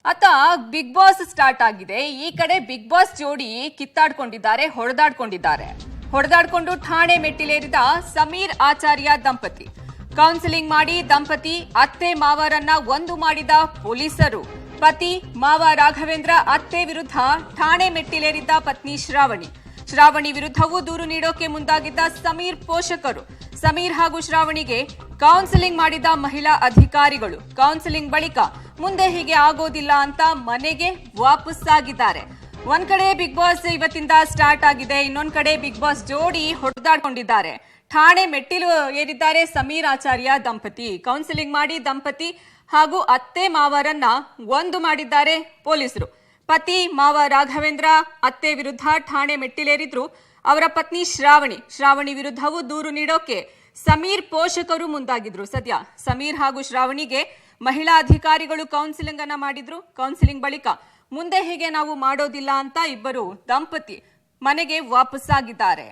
ಆತ big boss start ಆಗಿದೆ. ಈ ಕಡೆ ಬಿಗ್ ಬಾಸ್ ಜೋಡಿ ಕಿತ್ತಾಡ್ಕೊಂಡಿದ್ದಾರೆ, ಹೊಡೆದಾಡ್ಕೊಂಡು ಠಾಣೆ ಮೆಟ್ಟಿಲೇರಿದ ಸಮೀರ್ ಆಚಾರ್ಯ ದಂಪತಿ. ಕೌನ್ಸಿಲಿಂಗ್ ಮಾಡಿ ದಂಪತಿ ಅತ್ತೆ ಮಾವರನ್ನ ಒಂದು ಮಾಡಿದ ಪೊಲೀಸರು. ಪತಿ ಮಾವ ರಾಘವೇಂದ್ರ ಅತ್ತೆ ವಿರುದ್ಧ ಠಾಣೆ ಮೆಟ್ಟಿಲೇರಿದ್ದ ಪತ್ನಿ ಶ್ರಾವಣಿ ವಿರುದ್ಧವೂ ದೂರು ನೀಡೋಕೆ ಮುಂದಾಗಿದ್ದ ಸಮೀರ್ ಪೋಷಕರು. ಸಮೀರ್ ಹಾಗೂ ಶ್ರಾವಣಿಗೆ ಕೌನ್ಸಿಲಿಂಗ್ ಮಾಡಿದ ಮಹಿಳಾ ಅಧಿಕಾರಿಗಳು. ಕೌನ್ಸಿಲಿಂಗ್ ಬಳಿಕ ಮುಂದೆ ಹೀಗೆ ಆಗೋದಿಲ್ಲ ಅಂತ ಮನೆಗೆ ವಾಪಸ್ಸಾಗಿದ್ದಾರೆ. ಒಂದ್ ಕಡೆ ಬಿಗ್ ಬಾಸ್ ಇವತ್ತಿಂದ ಸ್ಟಾರ್ಟ್ ಆಗಿದೆ, ಇನ್ನೊಂದ್ ಕಡೆ ಬಿಗ್ ಬಾಸ್ ಜೋಡಿ ಹೊಡೆದಾಡ್ಕೊಂಡಿದ್ದಾರೆ. ಠಾಣೆ ಮೆಟ್ಟಿಲು ಏರಿದ್ದಾರೆ ಸಮೀರ್ ಆಚಾರ್ಯ ದಂಪತಿ. ಕೌನ್ಸಿಲಿಂಗ್ ಮಾಡಿ ದಂಪತಿ ಹಾಗೂ ಅತ್ತೆ ಮಾವರನ್ನ ಒಂದು ಮಾಡಿದ್ದಾರೆ ಪೊಲೀಸರು. ಪತಿ ಮಾವ ರಾಘವೇಂದ್ರ ಅತ್ತೆ ವಿರುದ್ಧ ಠಾಣೆ ಮೆಟ್ಟಿಲೇರಿದ್ರು. ಅವರ ಪತ್ನಿ ಶ್ರಾವಣಿ ವಿರುದ್ಧವೂ ದೂರು ನೀಡೋಕೆ ಸಮೀರ್ ಪೋಷಕರು ಮುಂದಾಗಿದ್ರು. ಸದ್ಯ ಸಮೀರ್ ಹಾಗೂ ಶ್ರಾವಣಿಗೆ ಮಹಿಳಾ ಅಧಿಕಾರಿಗಳು ಕೌನ್ಸಿಲಿಂಗ್ ಅನ್ನ ಮಾಡಿದ್ರು. ಕೌನ್ಸಿಲಿಂಗ್ ಬಳಿಕ ಮುಂದೆ ಹೀಗೆ ನಾವು ಮಾಡೋದಿಲ್ಲ ಅಂತ ಇಬ್ಬರು ದಂಪತಿ ಮನೆಗೆ ವಾಪಸ್ಸಾಗಿದ್ದಾರೆ.